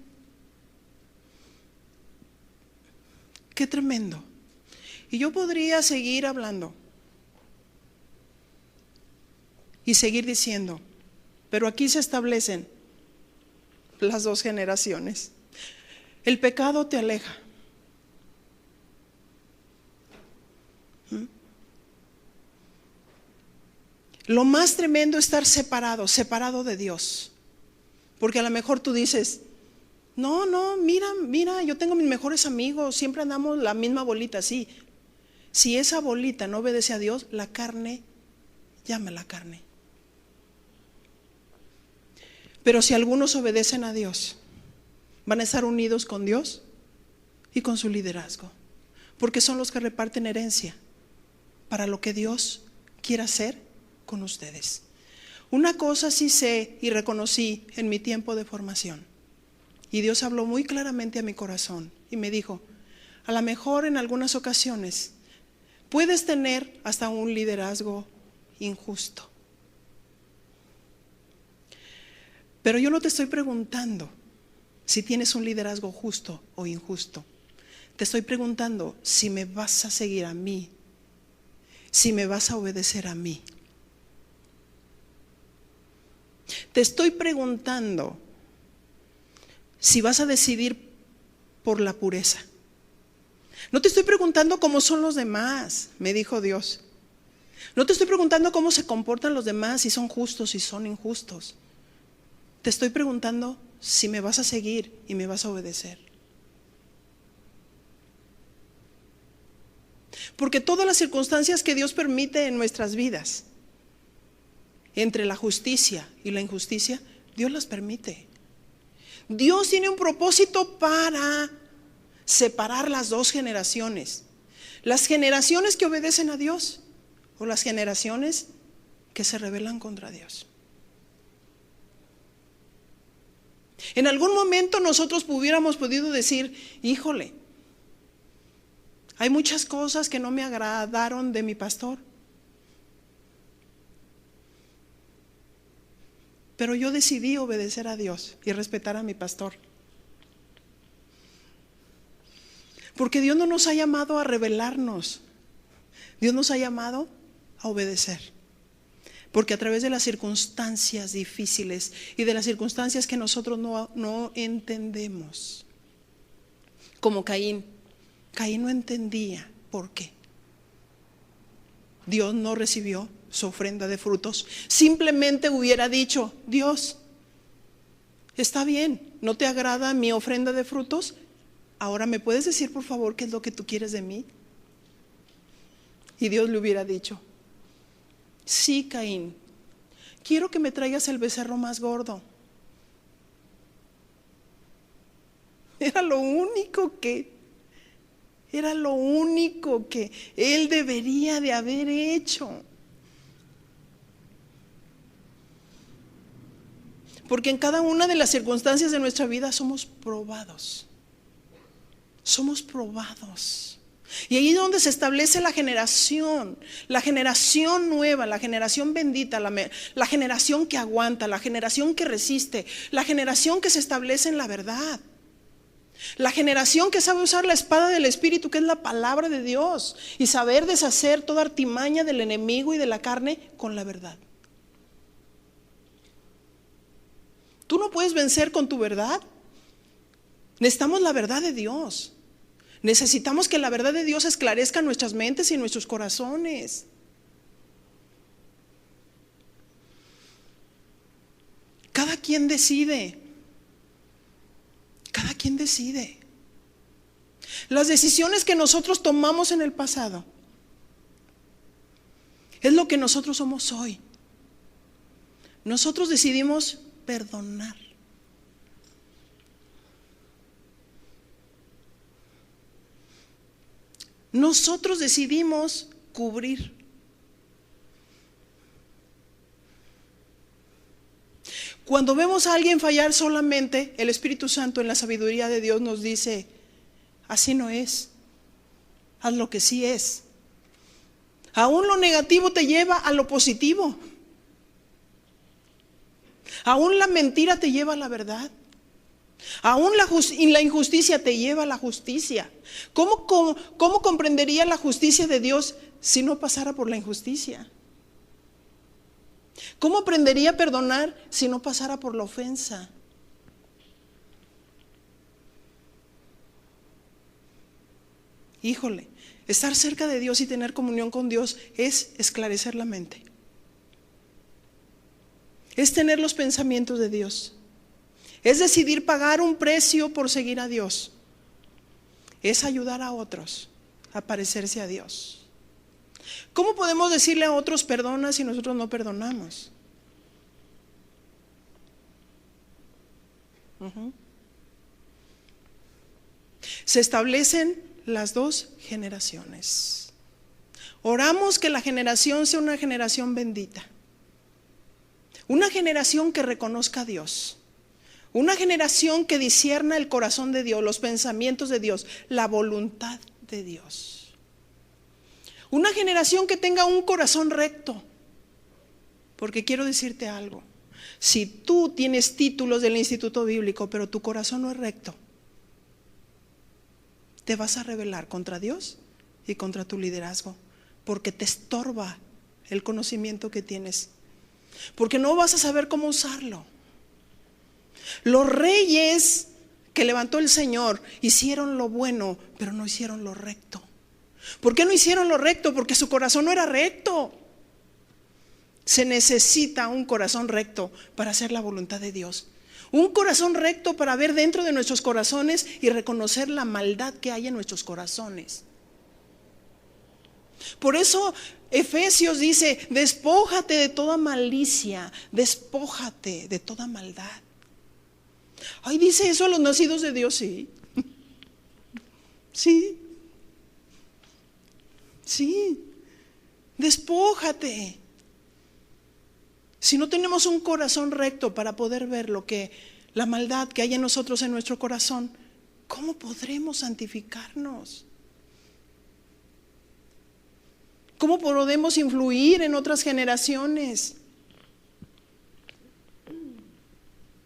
Qué tremendo. Y yo podría seguir hablando y seguir diciendo, pero aquí se establecen las dos generaciones. El pecado te aleja. Lo más tremendo es estar separado de Dios. Porque a lo mejor tú dices, no, mira, yo tengo mis mejores amigos, siempre andamos la misma bolita, sí. Si esa bolita no obedece a Dios, la carne llama a la carne. Pero si algunos obedecen a Dios, van a estar unidos con Dios y con su liderazgo, porque son los que reparten herencia para lo que Dios quiera hacer con ustedes. Una cosa sí sé y reconocí en mi tiempo de formación, y Dios habló muy claramente a mi corazón y me dijo, a lo mejor en algunas ocasiones puedes tener hasta un liderazgo injusto, pero yo no te estoy preguntando si tienes un liderazgo justo o injusto. Te estoy preguntando si me vas a seguir a mí, si me vas a obedecer a mí. Te estoy preguntando si vas a decidir por la pureza. No te estoy preguntando cómo son los demás, me dijo Dios. No te estoy preguntando cómo se comportan los demás, si son justos, si son injustos. Te estoy preguntando si me vas a seguir y me vas a obedecer. Porque todas las circunstancias que Dios permite en nuestras vidas, entre la justicia y la injusticia, Dios las permite. Dios tiene un propósito para separar las dos generaciones. las generaciones que obedecen a Dios o las generaciones que se rebelan contra Dios. En algún momento nosotros hubiéramos podido decir, híjole, hay muchas cosas que no me agradaron de mi pastor, pero yo decidí obedecer a Dios y respetar a mi pastor. Porque Dios no nos ha llamado a rebelarnos, Dios nos ha llamado a obedecer. Porque a través de las circunstancias difíciles y de las circunstancias que nosotros no entendemos, como Caín no entendía por qué Dios no recibió su ofrenda de frutos. Simplemente hubiera dicho, Dios, está bien, ¿no te agrada mi ofrenda de frutos? Ahora ¿me puedes decir por favor qué es lo que tú quieres de mí? Y Dios le hubiera dicho, sí, Caín, quiero que me traigas el becerro más gordo. Era lo único que él debería de haber hecho. Porque en cada una de las circunstancias de nuestra vida somos probados. Somos probados. Y ahí es donde se establece la generación nueva, la generación bendita, la generación que aguanta, la generación que resiste, la generación que se establece en la verdad, la generación que sabe usar la espada del Espíritu, que es la palabra de Dios, y saber deshacer toda artimaña del enemigo y de la carne con la verdad. Tú no puedes vencer con tu verdad. Necesitamos la verdad de Dios. Necesitamos que la verdad de Dios esclarezca nuestras mentes y nuestros corazones. Cada quien decide. Cada quien decide. Las decisiones que nosotros tomamos en el pasado es lo que nosotros somos hoy. Nosotros decidimos perdonar. Nosotros decidimos cubrir. Cuando vemos a alguien fallar solamente, el Espíritu Santo en la sabiduría de Dios nos dice, así no es, haz lo que sí es. Aún lo negativo te lleva a lo positivo. Aún la mentira te lleva a la verdad. Aún la injusticia te lleva a la justicia. ¿Cómo comprendería la justicia de Dios si no pasara por la injusticia? ¿Cómo aprendería a perdonar si no pasara por la ofensa? Híjole, estar cerca de Dios y tener comunión con Dios es esclarecer la mente. Es tener los pensamientos de Dios. Es decidir pagar un precio por seguir a Dios. Es ayudar a otros a parecerse a Dios. ¿Cómo podemos decirle a otros perdona si nosotros no perdonamos? Se establecen las dos generaciones. Oramos que la generación sea una generación bendita. Una generación que reconozca a Dios. Una generación que discierna el corazón de Dios, los pensamientos de Dios, la voluntad de Dios. Una generación que tenga un corazón recto. Porque quiero decirte algo. Si tú tienes títulos del Instituto Bíblico, pero tu corazón no es recto, te vas a rebelar contra Dios y contra tu liderazgo. Porque te estorba el conocimiento que tienes. Porque no vas a saber cómo usarlo. Los reyes que levantó el Señor hicieron lo bueno, pero no hicieron lo recto. ¿Por qué no hicieron lo recto? Porque su corazón no era recto. Se necesita un corazón recto para hacer la voluntad de Dios. Un corazón recto para ver dentro de nuestros corazones y reconocer la maldad que hay en nuestros corazones. Por eso Efesios dice, despójate de toda malicia, despójate de toda maldad. Ay, dice eso a los nacidos de Dios, sí. Sí. Sí, despójate. Si no tenemos un corazón recto para poder ver la maldad que hay en nosotros, en nuestro corazón, ¿cómo podremos santificarnos? ¿Cómo podemos influir en otras generaciones?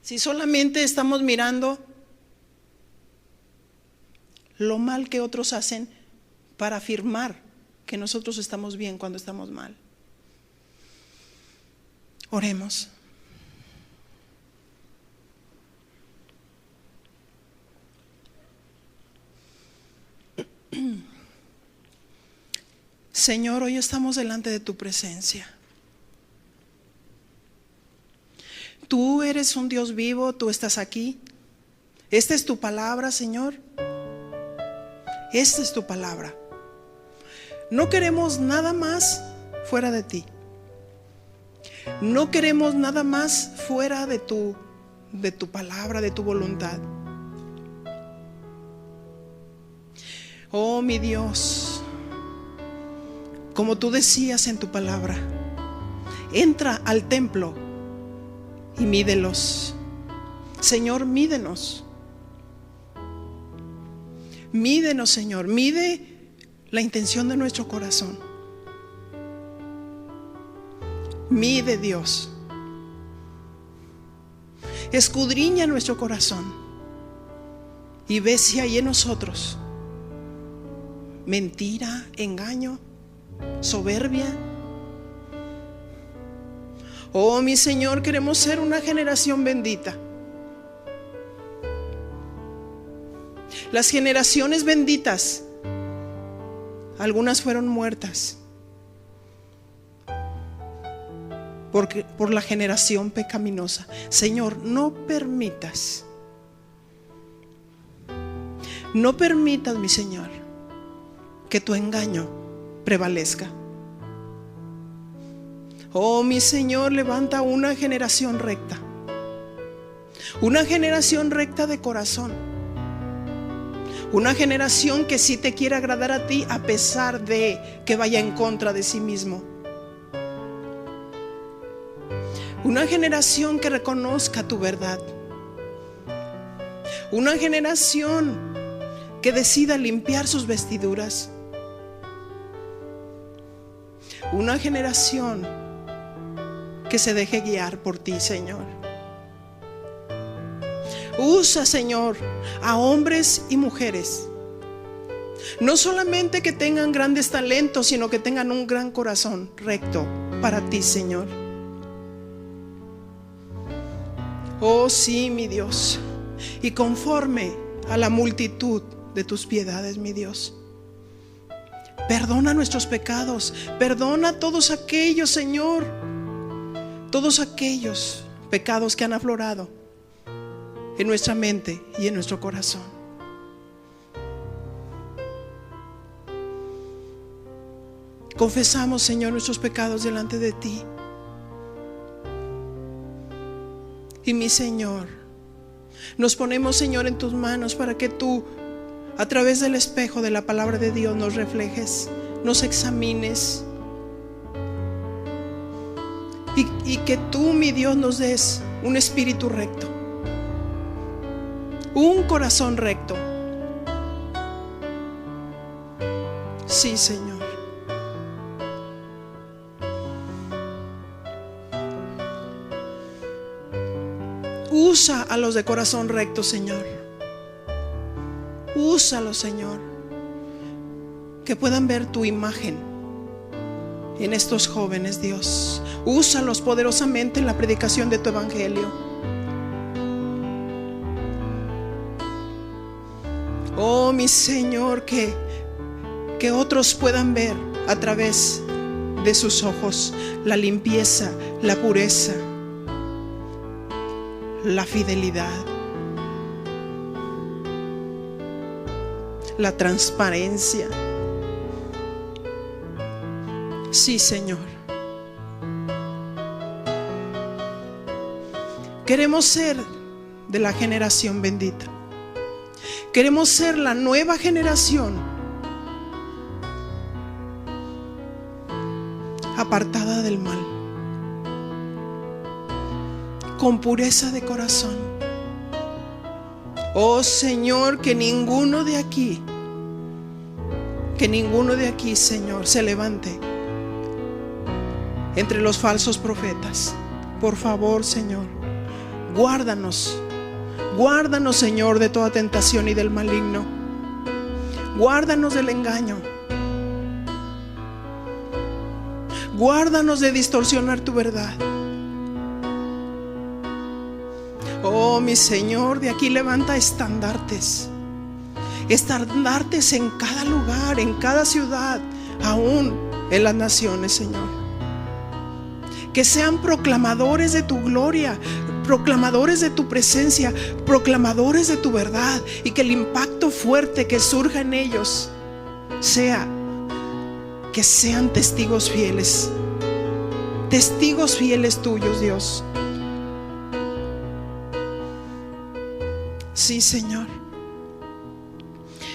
Si solamente estamos mirando lo mal que otros hacen para afirmar que nosotros estamos bien cuando estamos mal. Oremos. Señor, hoy estamos delante de tu presencia. Tú eres un Dios vivo, tú estás aquí. Esta es tu palabra, Señor. Esta es tu palabra. No queremos nada más fuera de ti. No queremos nada más fuera de tu palabra, de tu voluntad. Oh, mi Dios, como tú decías en tu palabra, entra al templo y mídelos. Señor, mídenos. Mídenos, Señor. Mide la intención de nuestro corazón. Mide, Dios. Escudriña nuestro corazón y ve si hay en nosotros mentira, engaño, soberbia. Oh, mi Señor, queremos ser una generación bendita. Las generaciones benditas, algunas fueron muertas por la generación pecaminosa. Señor, no permitas, mi Señor, que tu engaño prevalezca. Oh, mi Señor, levanta una generación recta, una generación recta de corazón, una generación que sí te quiere agradar a ti a pesar de que vaya en contra de sí mismo. Una generación que reconozca tu verdad. Una generación que decida limpiar sus vestiduras. Una generación que se deje guiar por ti, Señor. Usa, Señor, a hombres y mujeres. No solamente que tengan grandes talentos, sino que tengan un gran corazón recto para ti, Señor. Oh, sí, mi Dios. Y conforme a la multitud de tus piedades, mi Dios, perdona nuestros pecados. Perdona todos aquellos, Señor, todos aquellos pecados que han aflorado en nuestra mente y en nuestro corazón. Confesamos, Señor, nuestros pecados delante de ti. Y mi Señor, nos ponemos, Señor, en tus manos para que tú, a través del espejo de la palabra de Dios, nos reflejes, nos examines. Y que tú, mi Dios, nos des un espíritu recto, un corazón recto. Sí, Señor. Usa a los de corazón recto, Señor. Úsalos, Señor, que puedan ver tu imagen en estos jóvenes, Dios. Úsalos poderosamente en la predicación de tu evangelio. Oh, mi Señor, que otros puedan ver a través de sus ojos la limpieza, la pureza, la fidelidad, la transparencia. Sí, Señor. Queremos ser de la generación bendita. Queremos ser la nueva generación apartada del mal, con pureza de corazón. Oh Señor, que ninguno de aquí, Señor, se levante entre los falsos profetas. Por favor, Señor, guárdanos, Señor, de toda tentación y del maligno. Guárdanos del engaño. Guárdanos de distorsionar tu verdad. Oh, mi Señor, de aquí levanta estandartes en cada lugar, en cada ciudad, aún en las naciones, Señor. Que sean proclamadores de tu gloria, proclamadores de tu presencia, proclamadores de tu verdad, y que el impacto fuerte que surja en ellos sea que sean testigos fieles tuyos, Dios. Sí, Señor.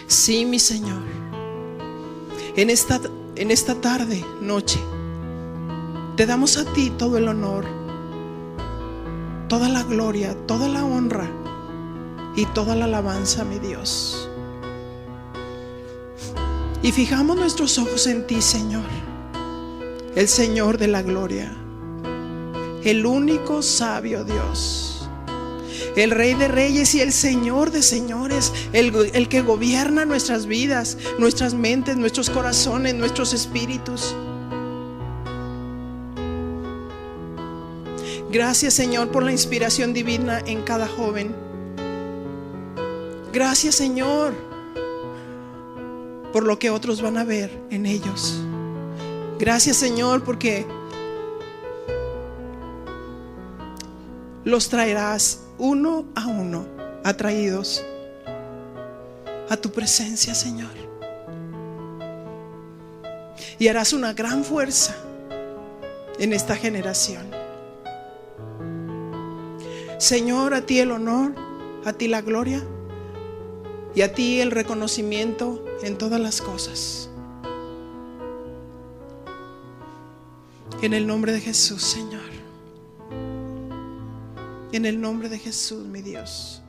Sí, mi Señor. En esta tarde, noche, te damos a ti todo el honor, toda la gloria, toda la honra y toda la alabanza, mi Dios. Y fijamos nuestros ojos en ti, Señor, el Señor de la gloria, el único sabio Dios, el Rey de reyes y el Señor de señores, el que gobierna nuestras vidas, nuestras mentes, nuestros corazones, nuestros espíritus. Gracias, Señor, por la inspiración divina en cada joven. Gracias, Señor, por lo que otros van a ver en ellos. Gracias, Señor, porque los traerás uno a uno, atraídos a tu presencia, Señor. Y harás una gran fuerza en esta generación. Señor, a ti el honor, a ti la gloria y a ti el reconocimiento en todas las cosas. En el nombre de Jesús, Señor. En el nombre de Jesús, mi Dios.